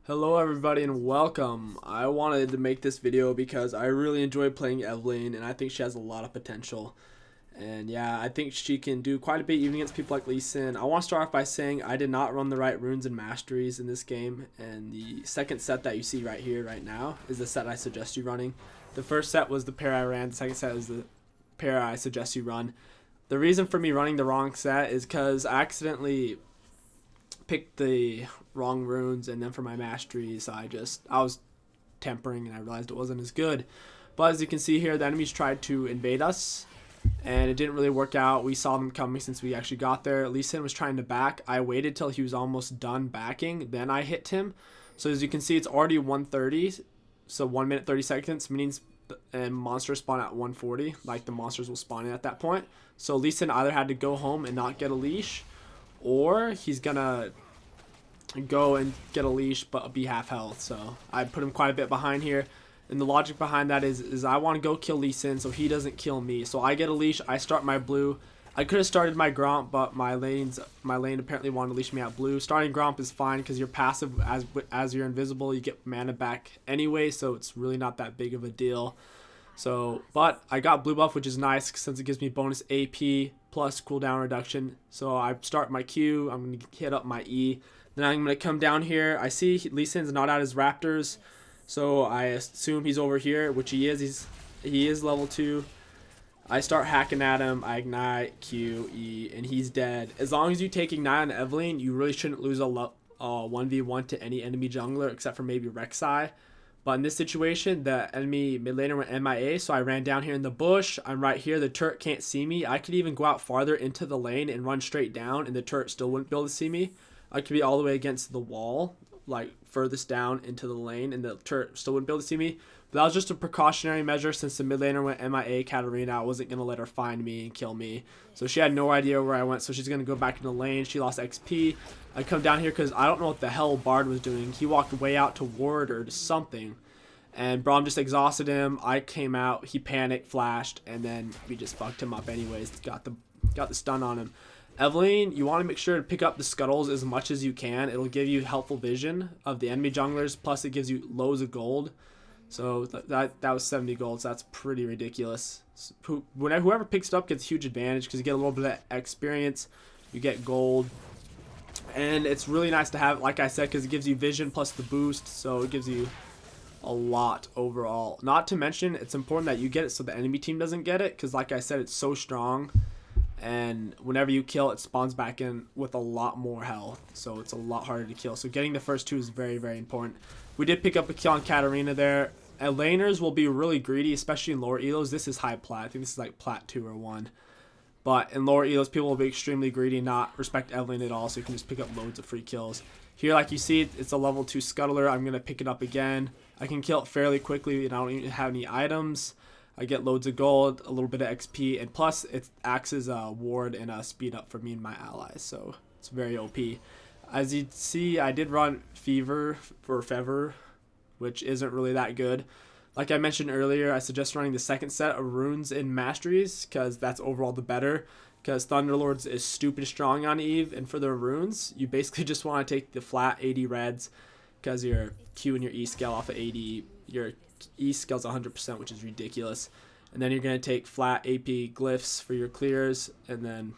Hello everybody and welcome. I wanted to make this video because I really enjoy playing Evelynn and I think she has a lot of potential. And yeah, I think she can do quite a bit even against people like Evelynn. I want to start off by saying I did not run the right runes and masteries in this game, and the second set that you see right here right now is the set I suggest you running. The first set was the pair I ran, the second set is the pair I suggest you run. The reason for me running the wrong set is because I accidentally picked the wrong runes, and then for my masteries I was tempering and I realized it wasn't as good. But as you can see here, the enemies tried to invade us and it didn't really work out. We saw them coming since we actually got there. Evelynn was trying to back. I waited till he was almost done backing, then I hit him. So as you can see, it's already 1:30, so 1 minute 30 seconds means and monsters spawn at 1:40, like the monsters will spawn in at that point. So Evelynn either had to go home and not get a leash, or he's gonna go and get a leash but be half health. So I put him quite a bit behind here, and the logic behind that is I want to go kill Evelynn so he doesn't kill me. So I get a leash, I start my blue. I could have started my Gromp, but my lane apparently wanted to leash me out blue. Starting Gromp is fine because you're passive, as you're invisible you get mana back anyway, so it's really not that big of a deal. So, but I got blue buff, which is nice since it gives me bonus AP plus cooldown reduction. So I start my Q, I'm going to hit up my E. Then I'm going to come down here. I see Evelyn's not at his Raptors, so I assume he's over here, which he is. He is level 2. I start hacking at him. I ignite, Q, E, and he's dead. As long as you take ignite on Evelynn, you really shouldn't lose a 1v1 to any enemy jungler except for maybe Rek'Sai. But in this situation, the enemy mid laner went MIA, so I ran down here in the bush. I'm right here. The turret can't see me. I could even go out farther into the lane and run straight down, and the turret still wouldn't be able to see me. I could be all the way against the wall, like furthest down into the lane, and the turret still wouldn't be able to see me. But that was just a precautionary measure since the mid laner went MIA, Katarina. I wasn't going to let her find me and kill me. So she had no idea where I went, so she's going to go back in the lane. She lost XP. I come down here because I don't know what the hell Bard was doing. He walked way out to ward or to something, and Braum just exhausted him. I came out, he panicked, flashed, and then we just fucked him up anyways. Got the stun on him. Evelynn, you want to make sure to pick up the scuttles as much as you can. It'll give you helpful vision of the enemy junglers, plus it gives you loads of gold. So that was 70 gold, so that's pretty ridiculous. Whoever picks it up gets huge advantage because you get a little bit of experience, you get gold, and it's really nice to have, like I said, because it gives you vision plus the boost, so it gives you a lot overall. Not to mention, it's important that you get it so the enemy team doesn't get it, because like I said, it's so strong, and whenever you kill it spawns back in with a lot more health, so it's a lot harder to kill. So getting the first 2 is very, very important. We did pick up a kill on Katarina there. And laners will be really greedy, especially in lower elos. This is high plat. I think this is like plat 2 or 1. But in lower elos, people will be extremely greedy and not respect Evelynn at all, so you can just pick up loads of free kills. Here, like you see, it's a level 2 scuttler. I'm going to pick it up again. I can kill it fairly quickly, and I don't even have any items. I get loads of gold, a little bit of XP, and plus it acts as a ward and a speed up for me and my allies, so it's very OP. As you see, I did run Fever, which isn't really that good. Like I mentioned earlier, I suggest running the second set of runes and masteries because that's overall the better. Because Thunderlords is stupid strong on Eve, and for the runes, you basically just want to take the flat 80 reds because your Q and your E scale off of 80, your E scale's 100%, which is ridiculous. And then you're going to take flat AP glyphs for your clears, and then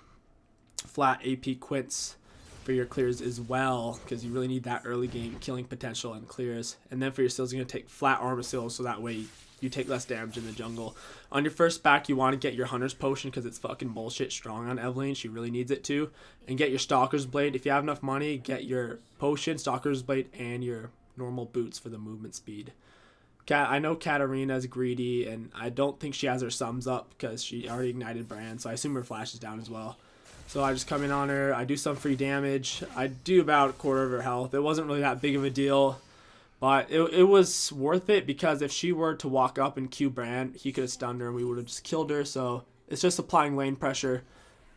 flat AP quints for your clears as well, because you really need that early game killing potential and clears. And then for your seals, you're going to take flat armor seals, so that way you take less damage in the jungle. On your first back, you want to get your Hunter's Potion because it's fucking bullshit strong on Evelynn. She really needs it too. And get your Stalker's Blade. If you have enough money, get your Potion, Stalker's Blade, and your normal boots for the movement speed. I know Katarina's greedy, and I don't think she has her sums up because she already ignited Brand, so I assume her flash is down as well. So I just come in on her, I do some free damage, I do about a quarter of her health. It wasn't really that big of a deal, but it was worth it because if she were to walk up and Q Brand, he could have stunned her and we would have just killed her. So it's just applying lane pressure.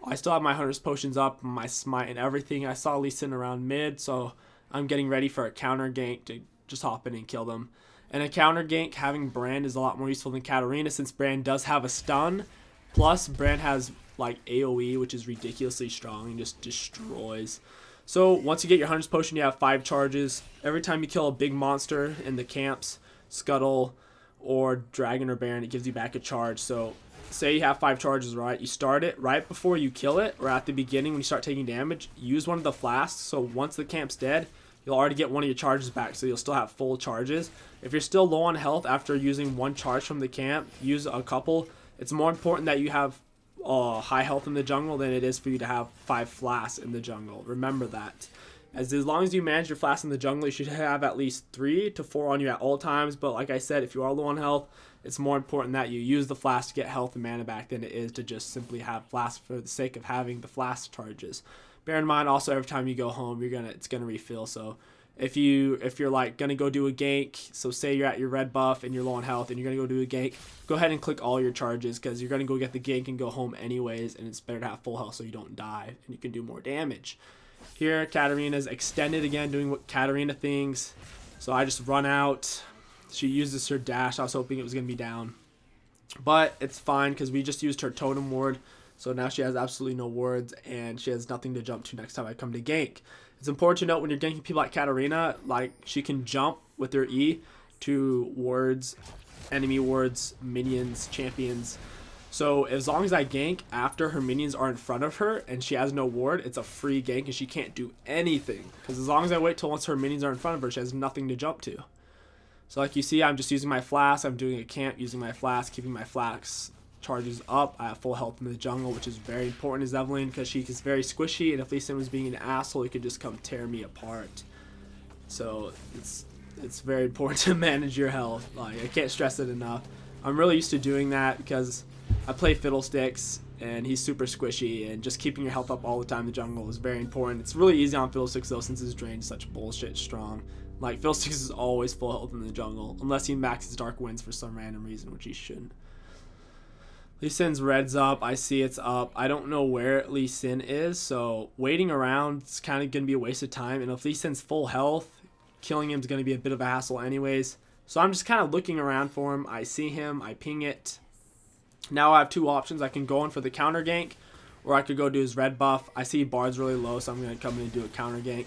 I still have my Hunter's Potions up, my smite and everything. I saw Evelynn around mid, so I'm getting ready for a counter gank to just hop in and kill them. And a counter gank, having Brand is a lot more useful than Katarina since Brand does have a stun. Plus, Brand has like AoE, which is ridiculously strong and just destroys. So once you get your Hunter's Potion, you have 5 charges. Every time you kill a big monster in the camps, Scuttle or Dragon or Baron, it gives you back a charge. So say you have 5 charges, right? You start it right before you kill it, or at the beginning when you start taking damage. Use one of the flasks, so once the camp's dead, you'll already get one of your charges back, so you'll still have full charges. If you're still low on health after using 1 charge from the camp, use a couple. It's more important that you have high health in the jungle than it is for you to have 5 flasks in the jungle. Remember that. As long as you manage your flasks in the jungle, you should have at least 3 to 4 on you at all times. But like I said, if you are low on health, it's more important that you use the flask to get health and mana back than it is to just simply have flasks for the sake of having the flask charges. Bear in mind also, every time you go home, it's gonna refill. So if you're like gonna go do a gank, so say you're at your red buff and you're low on health and you're gonna go do a gank, go ahead and click all your charges, because you're gonna go get the gank and go home anyways, and it's better to have full health so you don't die and you can do more damage. Here, Katarina's extended again, doing what Katarina things. So I just run out. She uses her dash. I was hoping it was gonna be down, but it's fine because we just used her totem ward. So now she has absolutely no wards, and she has nothing to jump to next time I come to gank. It's important to note when you're ganking people like Katarina, like she can jump with her E to wards, enemy wards, minions, champions. So as long as I gank after her minions are in front of her and she has no ward, it's a free gank and she can't do anything. Because as long as I wait till once her minions are in front of her, she has nothing to jump to. So like you see, I'm just using my flask. I'm doing a camp using my flask, keeping my flask charges up. I have full health in the jungle, which is very important as Evelynn, because she is very squishy, and if Lee Sin was being an asshole, he could just come tear me apart. So it's very important to manage your health. Like, I can't stress it enough. I'm really used to doing that because I play KingStix and he's super squishy, and just keeping your health up all the time in the jungle is very important. It's really easy on KingStix though, since his drain's such bullshit strong. Like, KingStix is always full health in the jungle unless he maxes Dark Winds for some random reason, which he shouldn't. Lee Sin's red's up. I see it's up. I don't know where Lee Sin is, so waiting around is kind of going to be a waste of time. And if Lee Sin's full health, killing him is going to be a bit of a hassle anyways. So I'm just kind of looking around for him. I see him. I ping it. Now I have 2 options. I can go in for the counter gank, or I could go do his red buff. I see Bard's really low, so I'm going to come in and do a counter gank.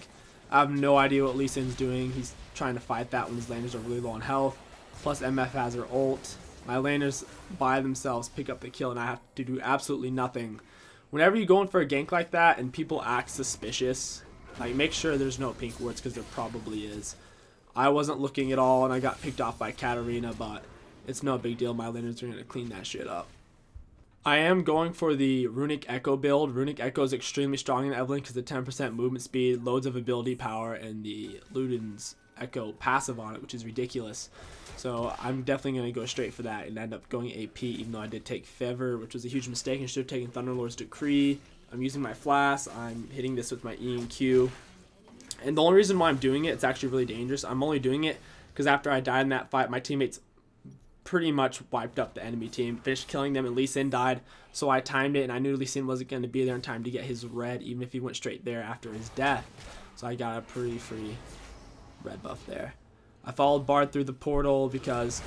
I have no idea what Lee Sin's doing. He's trying to fight that when his laners are really low on health. Plus MF has her ult. My laners by themselves pick up the kill, and I have to do absolutely nothing. Whenever you go in for a gank like that and people act suspicious, like, make sure there's no pink wards, because there probably is. I wasn't looking at all, and I got picked off by Katarina, but it's no big deal. My laners are going to clean that shit up. I am going for the Runic Echo build. Runic Echo is extremely strong in Evelynn because of the 10% movement speed, loads of ability power, and the Luden's Echo passive on it, which is ridiculous. So I'm definitely going to go straight for that and end up going AP, even though I did take Fever, which was a huge mistake. I should have taken Thunderlord's Decree. I'm using my flask. I'm hitting this with my E and Q. And the only reason why I'm doing it, it's actually really dangerous. I'm only doing it because after I died in that fight, my teammates pretty much wiped up the enemy team, finished killing them, and Lee Sin died. So I timed it, and I knew Lee Sin wasn't going to be there in time to get his red, even if he went straight there after his death. So I got a pretty free red buff there. I followed Bard through the portal because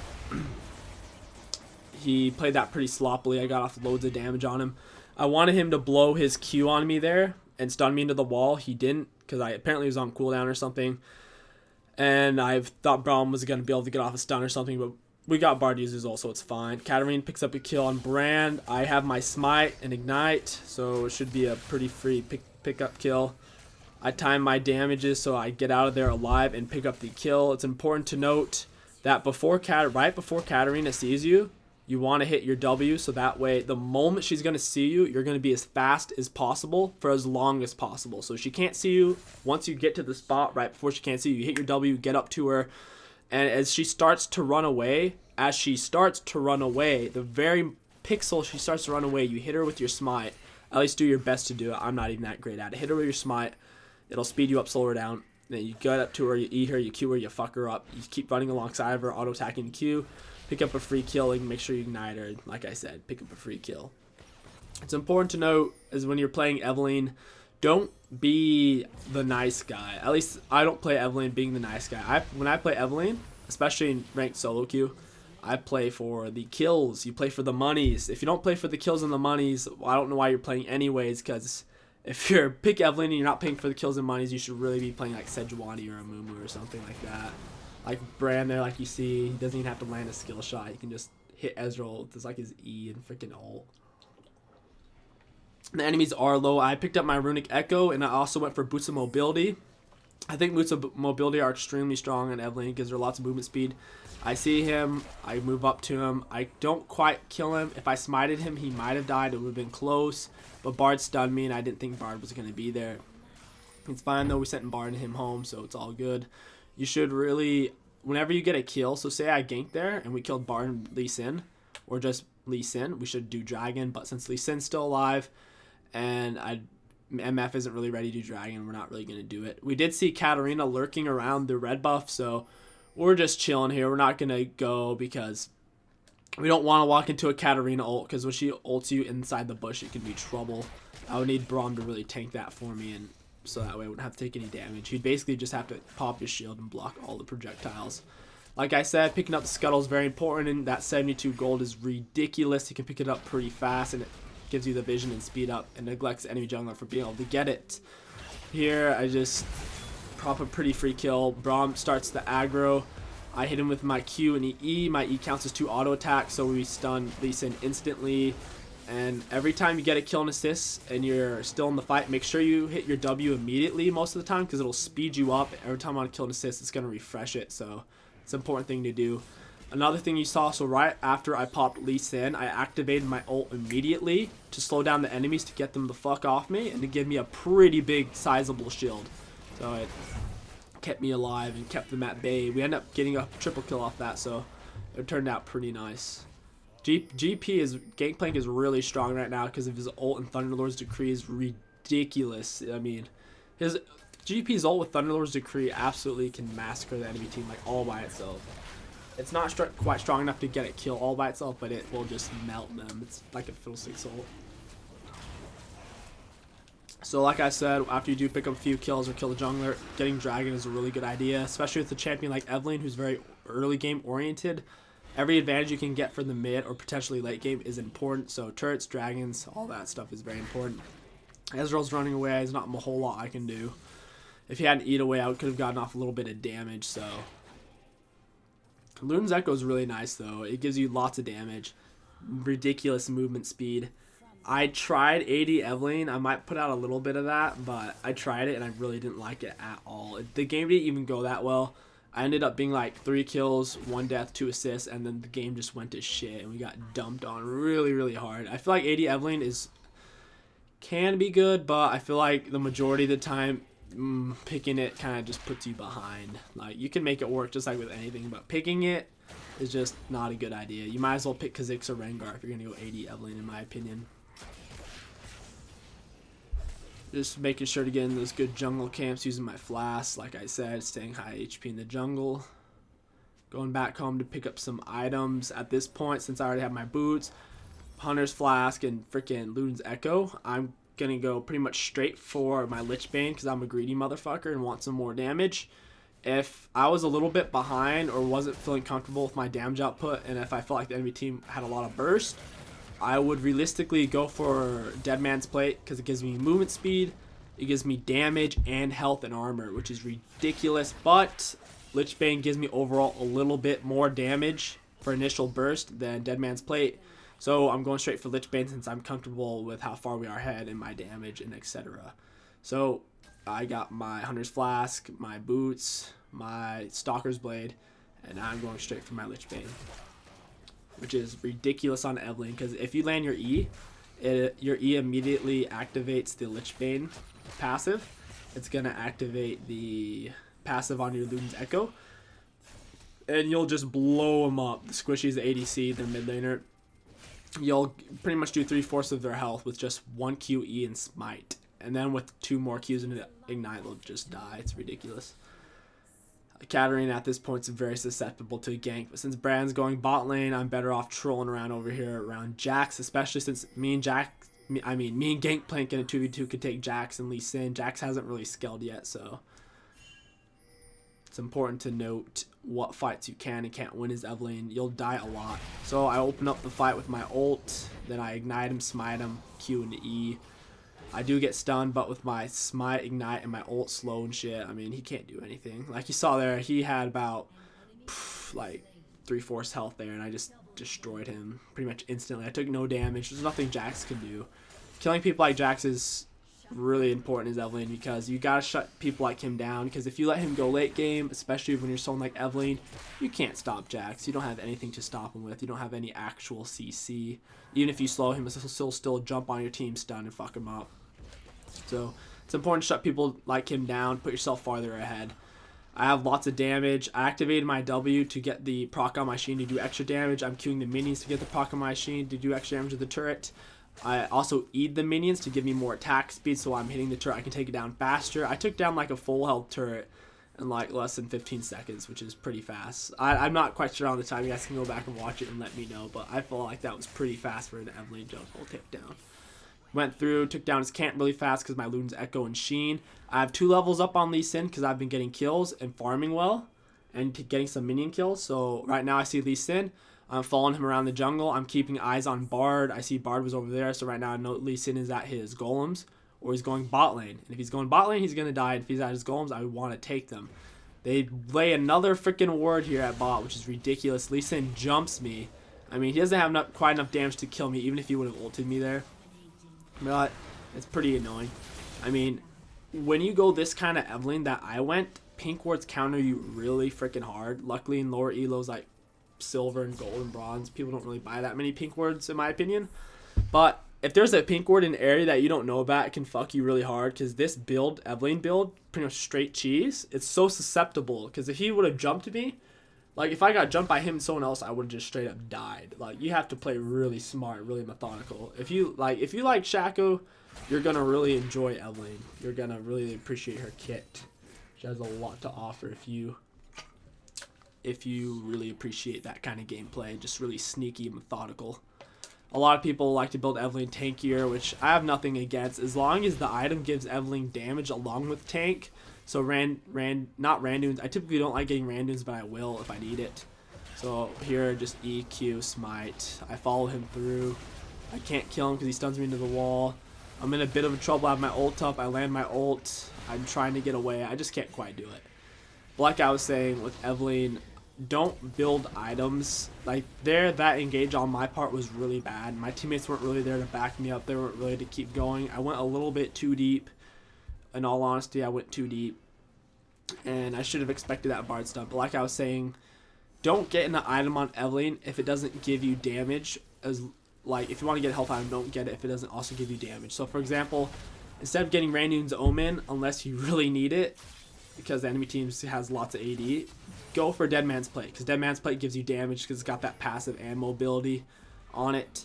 he played that pretty sloppily. I got off loads of damage on him. I wanted him to blow his Q on me there and stun me into the wall. He didn't, because I apparently was on cooldown or something. And I thought Braum was going to be able to get off a stun or something, but we got Bard users also, it's fine. Katarina picks up a kill on Brand. I have my Smite and Ignite, so it should be a pretty free pick-up kill. I time my damages so I get out of there alive and pick up the kill. It's important to note that right before Katarina sees you, you want to hit your W, so that way the moment she's going to see you, you're going to be as fast as possible for as long as possible. So she can't see you. Once you get to the spot right before she can't see you, you hit your W, get up to her, and as she starts to run away, the very pixel she starts to run away, you hit her with your Smite. At least do your best to do it. I'm not even that great at it. Hit her with your Smite. It'll speed you up, slow her down. Then you get up to her, you E her, you Q her, you fuck her up. You keep running alongside of her, auto-attacking Q. Pick up a free kill, and make sure you ignite her. Like I said, pick up a free kill. It's important to note is when you're playing Evelynn, don't be the nice guy. At least I don't play Evelynn being the nice guy. When I play Evelynn, especially in ranked solo queue, I play for the kills. You play for the monies. If you don't play for the kills and the monies, well, I don't know why you're playing anyways, because if you're pick Evelynn and you're not paying for the kills and monies, you should really be playing like Sejuani or a Mumu or something like that. Like Bran there, like you see, he doesn't even have to land a skill shot. He can just hit Ezreal with like his E and freaking ult. The enemies are low. I picked up my Runic Echo, and I also went for Boots of Mobility. I think Boots of Mobility are extremely strong on Evelynn because there are lots of movement speed. I see him. I move up to him. I don't quite kill him. If I smited him, he might have died. It would have been close. But Bard stunned me, and I didn't think Bard was going to be there. It's fine, though. We sent Bard and him home, so it's all good. You should really, whenever you get a kill, so say I ganked there, and we killed Bard and Lee Sin, or just Lee Sin, we should do Dragon. But since Lee Sin's still alive, and MF isn't really ready to do Dragon, we're not really going to do it. We did see Katarina lurking around the red buff, so we're just chilling here. We're not going to go because we don't want to walk into a Katarina ult, because when she ults you inside the bush, it can be trouble. I would need Braum to really tank that for me, and so that way I wouldn't have to take any damage. He'd basically just have to pop his shield and block all the projectiles. Like I said, picking up the Scuttle is very important, and that 72 gold is ridiculous. You can pick it up pretty fast, and it gives you the vision and speed up, and neglects enemy jungler for being able to get it. Here, I just prop a pretty free kill. Braum starts the aggro. I hit him with my Q and E. My E counts as 2 auto attacks, so we stun Lee Sin instantly. And every time you get a kill and assist and you're still in the fight, make sure you hit your W immediately most of the time, because it'll speed you up. Every time on a kill and assist, it's going to refresh it, so it's an important thing to do. Another thing you saw, so right after I popped Lee Sin, I activated my ult immediately to slow down the enemies, to get them the fuck off me, and to give me a pretty big, sizable shield. So it kept me alive and kept them at bay. We ended up getting a triple kill off that, so it turned out pretty nice. Gangplank is really strong right now because of his ult, and Thunderlord's Decree is ridiculous. I mean, his GP's ult with Thunderlord's Decree absolutely can massacre the enemy team, like all by itself. It's not quite strong enough to get a kill all by itself, but it will just melt them. It's like a Fiddlesticks ult. So like I said, after you do pick up a few kills or kill the jungler, getting Dragon is a really good idea, especially with a champion like Evelynn, who's very early game oriented. Every advantage you can get for the mid or potentially late game is important, so turrets, dragons, all that stuff is very important. Ezreal's running away. There's not a whole lot I can do. If he hadn't eat away, I could have gotten off a little bit of damage, so Luden's Echo is really nice, though. It gives you lots of damage, ridiculous movement speed. I tried AD Evelynn. I might put out a little bit of that, but I tried it and I really didn't like it at all. The game didn't even go that well. I ended up being like 3 kills, 1 death, 2 assists, and then the game just went to shit and we got dumped on really, really hard. I feel like AD Evelynn can be good, but I feel like the majority of the time picking it kind of just puts you behind. Like, you can make it work just like with anything, but picking it is just not a good idea. You might as well pick Kha'Zix or Rengar if you're gonna go AD Evelynn, in my opinion. Just making sure to get in those good jungle camps using my flask, like I said, staying high HP in the jungle. Going back home to pick up some items at this point, since I already have my boots, Hunter's Flask, and freaking Luden's Echo. I'm gonna go pretty much straight for my Lich Bane because I'm a greedy motherfucker and want some more damage. If I was a little bit behind or wasn't feeling comfortable with my damage output, and if I felt like the enemy team had a lot of burst, I would realistically go for Dead Man's Plate because it gives me movement speed, it gives me damage and health and armor, which is ridiculous. But Lich Bane gives me overall a little bit more damage for initial burst than Dead Man's Plate. So I'm going straight for Lich Bane since I'm comfortable with how far we are ahead and my damage and etc. So I got my Hunter's Flask, my boots, my Stalker's Blade, and I'm going straight for my Lich Bane, which is ridiculous on Evelynn because if you land your E, your E immediately activates the Lich Bane passive. It's going to activate the passive on your Luden's Echo, and you'll just blow them up. The Squishy's the ADC, their mid laner. You'll pretty much do 3/4 of their health with just 1 Q, E, and Smite. And then with 2 more Qs and Ignite, they'll just die. It's ridiculous. Katarina at this point is very susceptible to a gank, but since Bran's going bot lane, I'm better off trolling around over here around Jax, especially since me and Gangplank in a 2v2 could take Jax and Lee Sin. Jax hasn't really scaled yet, so it's important to note what fights you can and can't win as Evelynn. You'll die a lot. So I open up the fight with my ult, then I ignite him, smite him, Q and E. I do get stunned, but with my smite, ignite, and my ult slow and shit, I mean, he can't do anything. Like you saw there, he had about like 3/4 health there, and I just destroyed him pretty much instantly. I took no damage. There's nothing Jax can do. Killing people like Jax is really important as Evelynn, because you gotta shut people like him down, because if you let him go late game, especially when you're someone like Evelynn, you can't stop Jax. You don't have anything to stop him with. You don't have any actual CC. Even if you slow him, he'll still jump on your team, stun, and fuck him up. So it's important to shut people like him down, put yourself farther ahead. I have lots of damage. I activated my W to get the proc on my Sheen to do extra damage. I'm queuing the minions to get the proc on my Sheen to do extra damage to the turret. I also eat the minions to give me more attack speed, so I'm hitting the turret, I can take it down faster. I took down like a full health turret in like less than 15 seconds, which is pretty fast. I'm not quite sure on the time. You guys can go back and watch it and let me know, but I feel like that was pretty fast for an Evelynn jungle takedown. Went through, took down his camp really fast because my Luden's Echo and Sheen. I have 2 levels up on Lee Sin because I've been getting kills and farming well and getting some minion kills. So right now I see Lee Sin. I'm following him around the jungle. I'm keeping eyes on Bard. I see Bard was over there, so right now I know Lee Sin is at his golems, or he's going bot lane. And if he's going bot lane, he's going to die. And if he's at his golems, I want to take them. They lay another freaking ward here at bot, which is ridiculous. Lee Sin jumps me. I mean, he doesn't have quite enough damage to kill me, even if he would have ulted me there. But it's pretty annoying. I mean, when you go this kind of Evelynn that I went, pink wards counter you really freaking hard. Luckily in lower elos like silver and gold and bronze, people don't really buy that many pink wards in my opinion. But if there's a pink ward in an area that you don't know about, it can fuck you really hard, because this build, Evelynn build, pretty much straight cheese, it's so susceptible. Because if he would have jumped me, like if I got jumped by him and someone else, I would have just straight up died. Like you have to play really smart, really methodical. If you like Shaco, you're gonna really enjoy Evelynn. You're gonna really appreciate her kit. She has a lot to offer if you really appreciate that kind of gameplay, just really sneaky and methodical. A lot of people like to build Evelynn tankier, which I have nothing against, as long as the item gives Evelynn damage along with tank. So not randoms. I typically don't like getting randoms, but I will if I need it. So here, just EQ, smite. I follow him through. I can't kill him because he stuns me into the wall. I'm in a bit of a trouble. I have my ult up. I land my ult. I'm trying to get away. I just can't quite do it. But like I was saying with Evelynn, don't build items. Like that engage on my part was really bad. My teammates weren't really there to back me up. They weren't really to keep going. I went a little bit too deep. In all honesty, I went too deep. And I should have expected that Bard stuff. But like I was saying, don't get an item on Evelynn if it doesn't give you damage. Like if you want to get a health item, don't get it if it doesn't also give you damage. So for example, instead of getting Randuin's Omen, unless you really need it, because the enemy team has lots of AD, go for Dead Man's Plate, because Dead Man's Plate gives you damage because it's got that passive and mobility on it.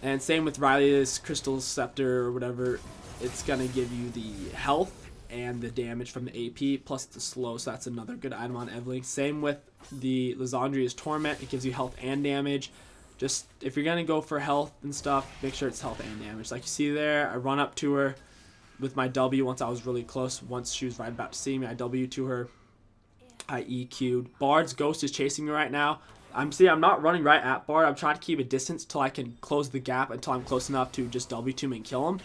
And same with Riley's Crystal Scepter or whatever, it's gonna give you the health and the damage from the AP plus the slow, so that's another good item on Evelynn. Same with the Lysandria's Torment, it gives you health and damage. Just if you're gonna go for health and stuff, make sure it's health and damage. Like you see there, I run up to her with my W once I was really close. Once she was right about to see me, I W to her. I EQ'd. Bard's Ghost is chasing me right now. I'm not running right at Bard. I'm trying to keep a distance till I can close the gap until I'm close enough to just W to him and kill him.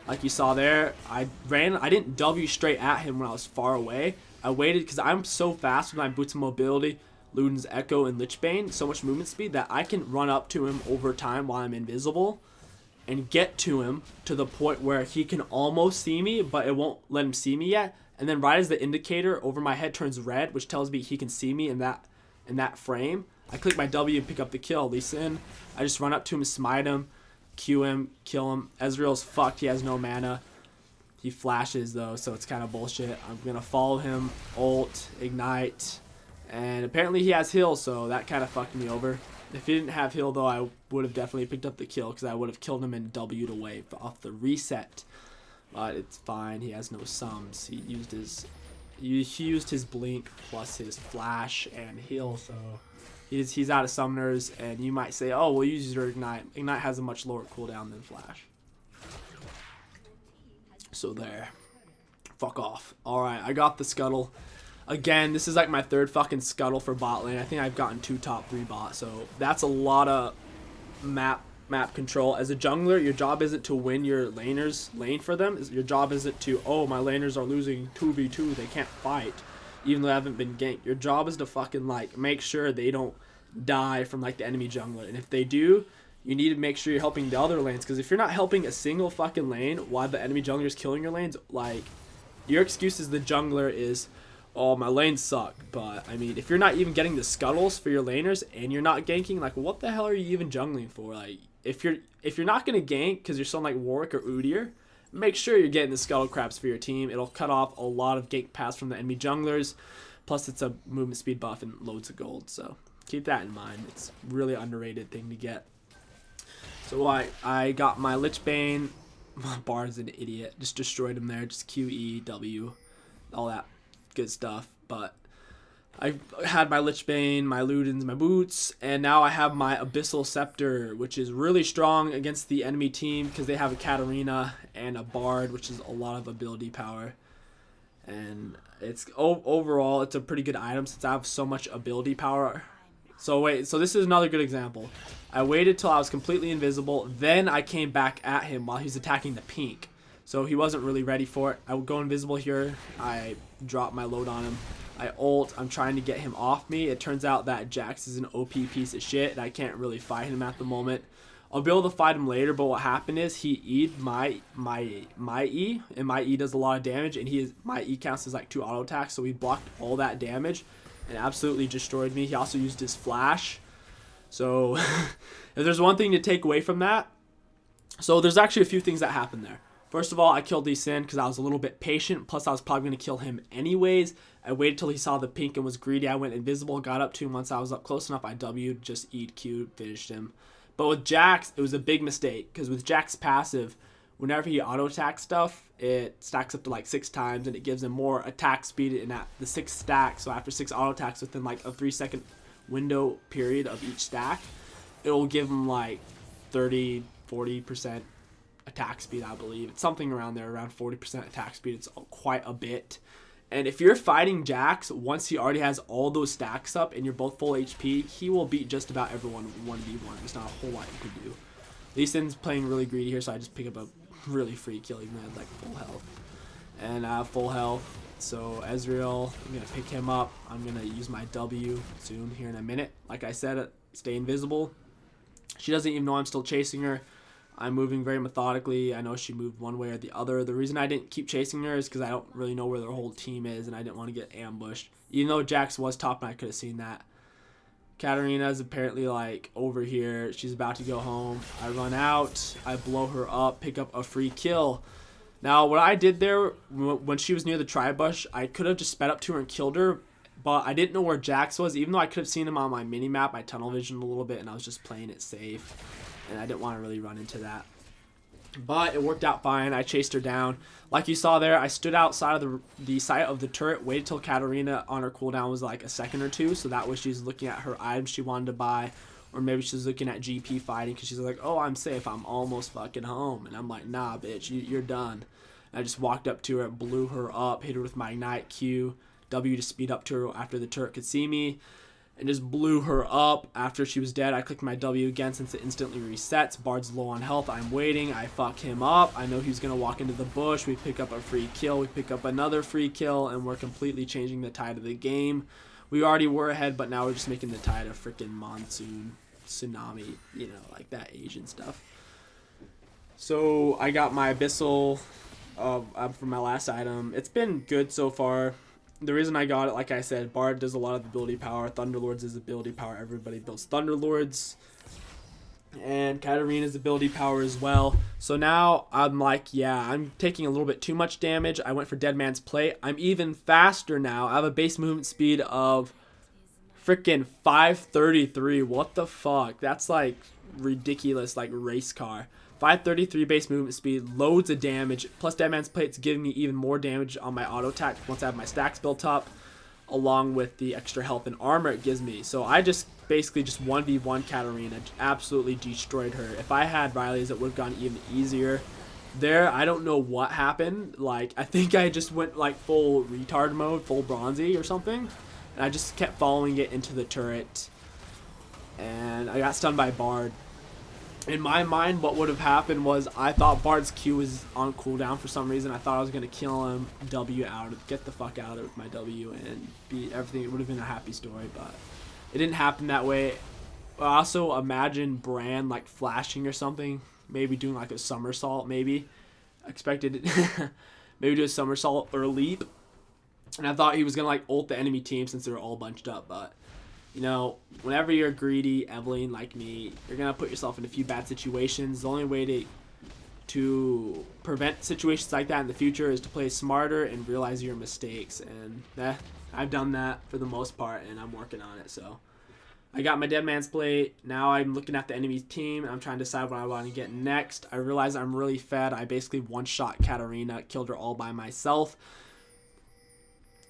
Like you saw there, I didn't W straight at him when I was far away. I waited because I'm so fast with my boots of mobility, Luden's Echo, and Lichbane, so much movement speed that I can run up to him over time while I'm invisible and get to him to the point where he can almost see me, but it won't let him see me yet. And then right as the indicator over my head turns red, which tells me he can see me in that frame, I click my W and pick up the kill. Lee Sin, I just run up to him, smite him, Q him, kill him. Ezreal's fucked, he has no mana. He flashes though, so it's kind of bullshit. I'm gonna follow him, ult, ignite, and apparently he has heal, so that kind of fucked me over. If he didn't have heal though, I would have definitely picked up the kill because I would have killed him and W'd away off the reset. But it's fine. He has no sums. He used his blink plus his flash and heal, so he's out of summoners. And you might say, oh, we'll use your ignite. Ignite has a much lower cooldown than flash. So there. Fuck off. All right, I got the scuttle. Again, this is like my third fucking scuttle for bot lane. I think I've gotten 2 top 3 bots, so that's a lot of map map control. As a jungler, your job isn't to win your laners lane for them. Your job isn't to, oh, my laners are losing 2v2, they can't fight, even though they haven't been ganked. Your job is to fucking like make sure they don't die from like the enemy jungler, and if they do, you need to make sure you're helping the other lanes, because if you're not helping a single fucking lane while the enemy jungler is killing your lanes, like, your excuse as the jungler is, oh, my lanes suck. But I mean, if you're not even getting the scuttles for your laners and you're not ganking, like, what the hell are you even jungling for? Like, if you're not gonna gank because you're someone like Warwick or Udyr, make sure you're getting the scuttle crabs for your team. It'll cut off a lot of gank paths from the enemy junglers. Plus, it's a movement speed buff and loads of gold. So keep that in mind. It's a really underrated thing to get. So I got my Lich Bane. Bard's an idiot. Just destroyed him there. Just Q, E, W, all that good stuff. But I had my Lich Bane, my Ludens, my Boots, and now I have my Abyssal Scepter, which is really strong against the enemy team because they have a Katarina and a Bard, which is a lot of ability power. And it's overall, it's a pretty good item since I have so much ability power. So this is another good example. I waited till I was completely invisible, then I came back at him while he was attacking the pink. So he wasn't really ready for it. I would go invisible here. I drop my load on him. I ult. I'm trying to get him off me. It turns out that Jax is an OP piece of shit, and I can't really fight him at the moment. I'll be able to fight him later, but what happened is he E'd my E, and my E does a lot of damage, and my E counts as like 2 auto attacks, so he blocked all that damage and absolutely destroyed me. He also used his flash. So if there's one thing to take away from that, so there's actually a few things that happened there. First of all, I killed Lee Sin because I was a little bit patient, plus I was probably going to kill him anyways. I waited till he saw the pink and was greedy. I went invisible, got up to him. Once I was up close enough, I W'd, just E'd, Q'd, finished him. But with Jax, it was a big mistake, because with Jax passive, whenever he auto-attacks stuff, it stacks up to like 6 times, and it gives him more attack speed in at the 6th stack. So after 6 auto-attacks within like a 3-second window period of each stack, it will give him like 30-40% attack speed, I believe. It's something around there, around 40% attack speed. It's quite a bit. And if you're fighting Jax, once he already has all those stacks up and you're both full HP, he will beat just about everyone 1v1. There's not a whole lot you can do. Lee Sin's playing really greedy here, so I just pick up a really free kill even though I had like full health. And I have full health, so Ezreal, I'm going to pick him up. I'm going to use my W soon here in a minute. Like I said, stay invisible. She doesn't even know I'm still chasing her. I'm moving very methodically. I know she moved one way or the other. The reason I didn't keep chasing her is because I don't really know where their whole team is, and I didn't want to get ambushed. Even though Jax was top, and I could have seen that. Katarina is apparently like over here. She's about to go home. I run out. I blow her up, pick up a free kill. Now, what I did there, when she was near the tri-bush, I could have just sped up to her and killed her, but I didn't know where Jax was. Even though I could have seen him on my mini-map, I tunnel visioned a little bit, and I was just playing it safe. And I didn't want to really run into that. But it worked out fine. I chased her down. Like you saw there, I stood outside of the site of the turret, waited till Katarina on her cooldown was like a second or two, so that way she's looking at her items she wanted to buy, or maybe she's looking at GP fighting because she's like, oh, I'm safe, I'm almost fucking home. And I'm like, nah, bitch, you're done. And I just walked up to her, blew her up, hit her with my Ignite Q, W to speed up to her after the turret could see me, and just blew her up. After she was dead, I clicked my W again since it instantly resets. Bard's low on health. I'm waiting. I fuck him up. I know he's going to walk into the bush. We pick up a free kill. We pick up another free kill, and we're completely changing the tide of the game. We already were ahead, but now we're just making the tide a freaking monsoon, tsunami, you know, like that Asian stuff. So I got my Abyssal for my last item. It's been good so far. The reason I got it, like I said, Bard does a lot of ability power. Thunderlords is ability power. Everybody builds Thunderlords. And Katarina's ability power as well. So now I'm like, yeah, I'm taking a little bit too much damage. I went for Dead Man's Plate. I'm even faster now. I have a base movement speed of freaking 533. What the fuck? That's like ridiculous, like race car. 533 base movement speed, loads of damage, plus Dead Man's Plate's giving me even more damage on my auto attack once I have my stacks built up, along with the extra health and armor it gives me. So I just basically just 1v1 Katarina, absolutely destroyed her. If I had Riley's, it would have gone even easier. There, I don't know what happened. Like, I think I just went like full retard mode, full bronzy or something, and I just kept following it into the turret, and I got stunned by Bard. In my mind, what would have happened was I thought Bard's Q was on cooldown for some reason. I thought I was going to kill him, W out, get the fuck out of it with my W, and beat everything. It would have been a happy story, but it didn't happen that way. I also imagine Bran like flashing or something, maybe doing like a somersault, maybe. I expected it. Maybe do a somersault or a leap. And I thought he was going to like ult the enemy team since they were all bunched up, but you know, whenever you're greedy, Evelynn, like me, you're going to put yourself in a few bad situations. The only way to prevent situations like that in the future is to play smarter and realize your mistakes. And I've done that for the most part, and I'm working on it. So I got my Dead Man's Plate. Now I'm looking at the enemy team, and I'm trying to decide what I want to get next. I realize I'm really fed. I basically one-shot Katarina, killed her all by myself.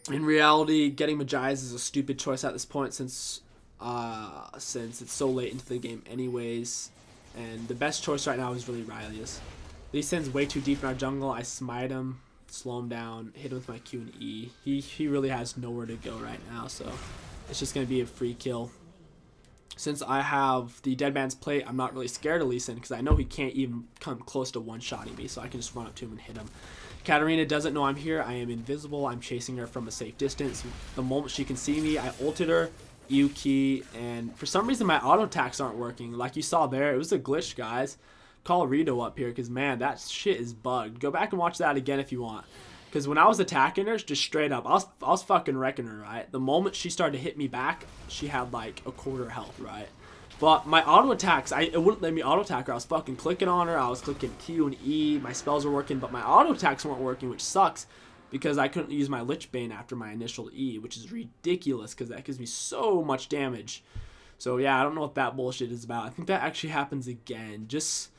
In reality, getting Magi's is a stupid choice at this point since it's so late into the game anyways. And the best choice right now is really Riley's. Lee Sin's way too deep in our jungle. I smite him, slow him down, hit him with my Q and E. He really has nowhere to go right now, so it's just going to be a free kill. Since I have the Dead Man's Plate, I'm not really scared of Lee Sin because I know he can't even come close to one-shotting me, so I can just run up to him and hit him. Katarina doesn't know I'm here. I am invisible. I'm chasing her from a safe distance. The moment she can see me, I ulted her, E key, and for some reason my auto attacks aren't working. Like you saw there, it was a glitch, guys. Call Rito up here because, man, that shit is bugged. Go back and watch that again if you want. Because when I was attacking her, just straight up, I was fucking wrecking her, right? The moment she started to hit me back, she had like a quarter health, right? But my auto attacks, it wouldn't let me auto attack her. I was fucking clicking on her. I was clicking Q and E. My spells were working, but my auto attacks weren't working, which sucks because I couldn't use my Lich Bane after my initial E, which is ridiculous because that gives me so much damage. So yeah, I don't know what that bullshit is about. I think that actually happens again. Just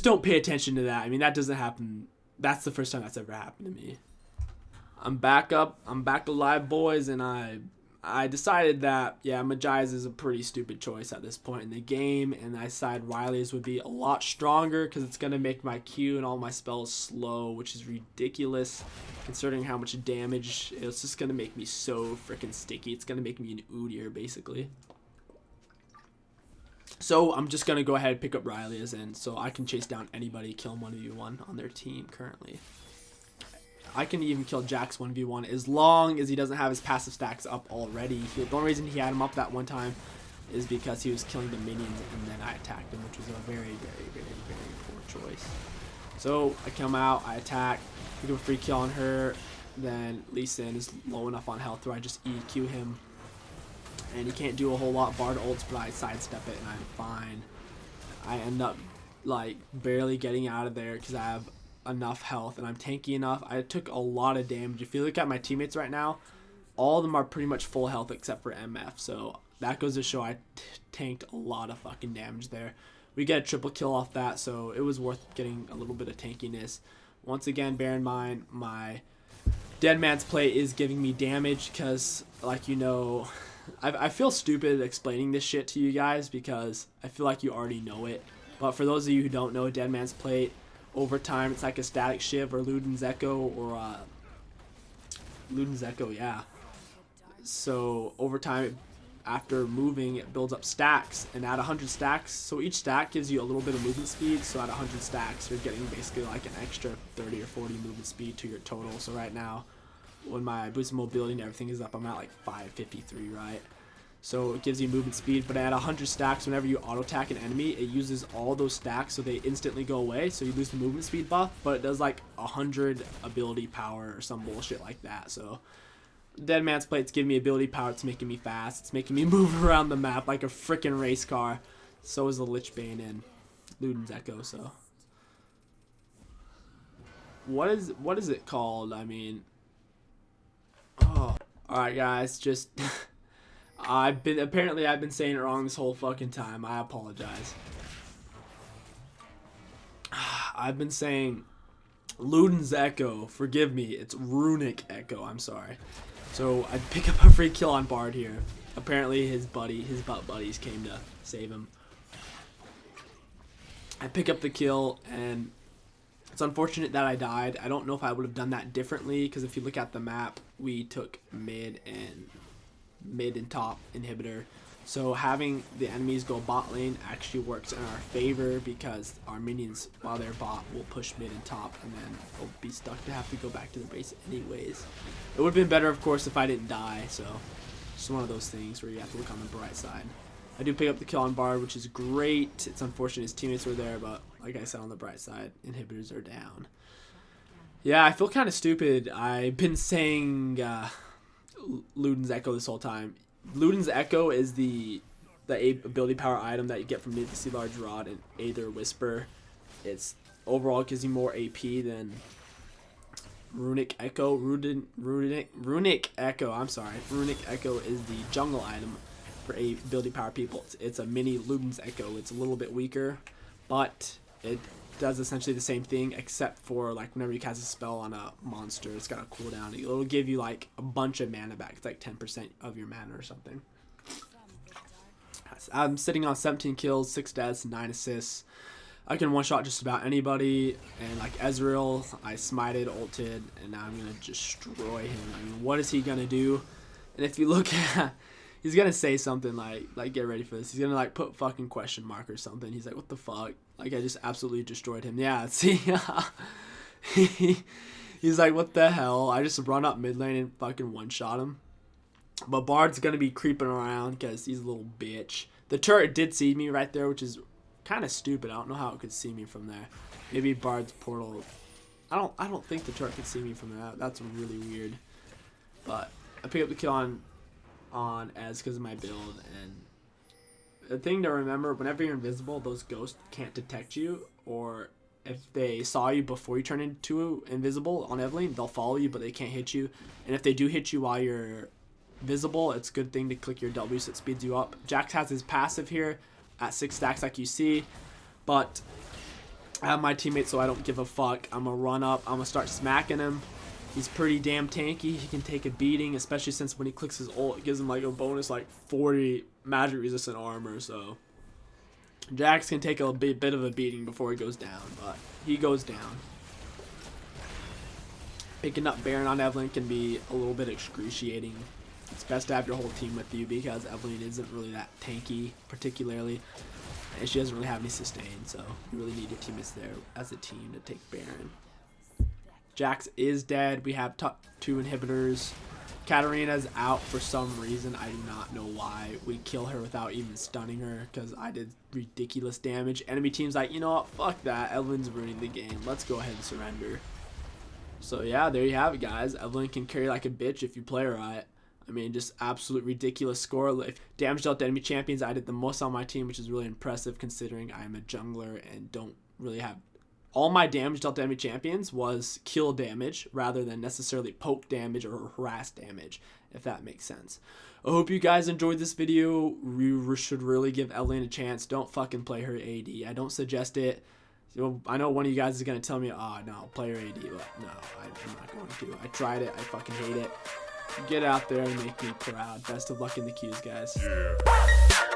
don't pay attention to that. I mean, that doesn't happen. That's the first time that's ever happened to me. I'm back up. I'm back alive, boys, and I decided that, yeah, Magi's is a pretty stupid choice at this point in the game, and I decided Riley's would be a lot stronger because it's going to make my Q and all my spells slow, which is ridiculous considering how much damage. It's just going to make me so freaking sticky. It's going to make me an Udyr, basically. So I'm just going to go ahead and pick up Riley's, and so I can chase down anybody, kill him 1v1 on their team currently. I can even kill Jax 1v1 as long as he doesn't have his passive stacks up already. The only reason he had him up that one time is because he was killing the minions and then I attacked him, which was a very, very, very, very poor choice. So I come out, I attack, we do a free kill on her, then Lee Sin is low enough on health where I just EQ him. And he can't do a whole lot. Bard ults, but I sidestep it and I'm fine. I end up like barely getting out of there because I have enough health and I'm tanky enough. I took a lot of damage. If you look at my teammates right now, all of them are pretty much full health except for MF, so that goes to show I tanked a lot of fucking damage there. We get a triple kill off that, so it was worth getting a little bit of tankiness. Once again, bear in mind my Dead Man's Plate is giving me damage because, like, you know, I feel stupid explaining this shit to you guys because I feel like you already know it, but for those of you who don't know, Dead Man's Plate over time, it's like a Static Shiv or Luden's Echo or Luden's Echo, yeah. So over time, after moving, it builds up stacks, and at 100 stacks, so each stack gives you a little bit of movement speed. So at 100 stacks, you're getting basically like an extra 30 or 40 movement speed to your total. So right now, when my boost mobility and everything is up, I'm at like 553, right? So it gives you movement speed, but at 100 stacks, whenever you auto attack an enemy, it uses all those stacks, so they instantly go away. So you lose the movement speed buff, but it does like 100 ability power or some bullshit like that. So Dead Man's Plate's giving me ability power. It's making me fast. It's making me move around the map like a freaking race car. So is the Lich Bane and Luden's Echo. So what is it called? I mean, oh, all right, guys, just. I've been saying it wrong this whole fucking time. I apologize. I've been saying Luden's Echo. Forgive me. It's Runic Echo. I'm sorry. So I pick up a free kill on Bard here. Apparently his butt buddies came to save him. I pick up the kill and it's unfortunate that I died. I don't know if I would have done that differently because if you look at the map, we took mid and top inhibitor, So having the enemies go bot lane actually works in our favor because our minions, while they're bot, will push mid and top, and then they'll be stuck to have to go back to their base anyways. It would have been better, of course, if I didn't die, so it's one of those things where you have to look on the bright side. I do pick up the kill on Bard, which is great. It's unfortunate his teammates were there, but like I said, on the bright side, inhibitors are down. Yeah, I feel kind of stupid. I've been saying Luden's Echo this whole time. Luden's Echo is the ability power item that you get from Sea Large Rod and Aether Whisper. It's overall gives you more AP than Runic Echo. Runic Echo. I'm sorry. Runic Echo is the jungle item for ability power people. It's a mini Luden's Echo. It's a little bit weaker, but it does essentially the same thing, except for like whenever you cast a spell on a monster, it's got a cooldown. It'll give you like a bunch of mana back. It's like 10% of your mana or something. I'm sitting on 17 kills, 6 deaths, 9 assists. I can one-shot just about anybody, and like Ezreal, I smited, ulted, and now I'm gonna destroy him. I mean, what is he gonna do? And if you look at, he's gonna say something like get ready for this. He's gonna like put fucking question mark or something. He's like, what the fuck? Like, I just absolutely destroyed him. Yeah, see, he's like, what the hell? I just run up mid lane and fucking one-shot him. But Bard's gonna be creeping around because he's a little bitch. The turret did see me right there, which is kind of stupid. I don't know how it could see me from there. Maybe Bard's portal. I don't think the turret could see me from there. That's really weird. But I pick up the kill on Ez because of my build, and the thing to remember, whenever you're invisible, those ghosts can't detect you, or if they saw you before you turn into invisible on Evelynn, they'll follow you, but they can't hit you. And if they do hit you while you're visible, it's a good thing to click your W so it speeds you up. Jax has his passive here at 6 stacks like you see, but I have my teammates, so I don't give a fuck. I'm gonna run up, I'm gonna start smacking him. He's pretty damn tanky. He can take a beating, especially since when he clicks his ult, it gives him like a bonus like 40 magic resistant armor. So Jax can take a bit of a beating before he goes down, but he goes down. Picking up Baron on Evelynn can be a little bit excruciating. It's best to have your whole team with you because Evelynn isn't really that tanky, particularly, and she doesn't really have any sustain, so you really need your teammates there as a team to take Baron. Jax is dead. We have 2 inhibitors. Katarina's out for some reason. I do not know why. We kill her without even stunning her because I did ridiculous damage. Enemy team's like, you know what? Fuck that. Evelyn's ruining the game. Let's go ahead and surrender. So yeah, there you have it, guys. Evelynn can carry like a bitch if you play her right. I mean, just absolute ridiculous score. If damage dealt to enemy champions, I did the most on my team, which is really impressive considering I'm a jungler and don't really have... All my damage dealt to enemy champions was kill damage rather than necessarily poke damage or harass damage, if that makes sense. I hope you guys enjoyed this video. You should really give Evelynn a chance. Don't fucking play her AD. I don't suggest it. I know one of you guys is going to tell me, oh, no, play her AD. But no, I'm not going to. I tried it. I fucking hate it. Get out there and make me proud. Best of luck in the queues, guys. Yeah.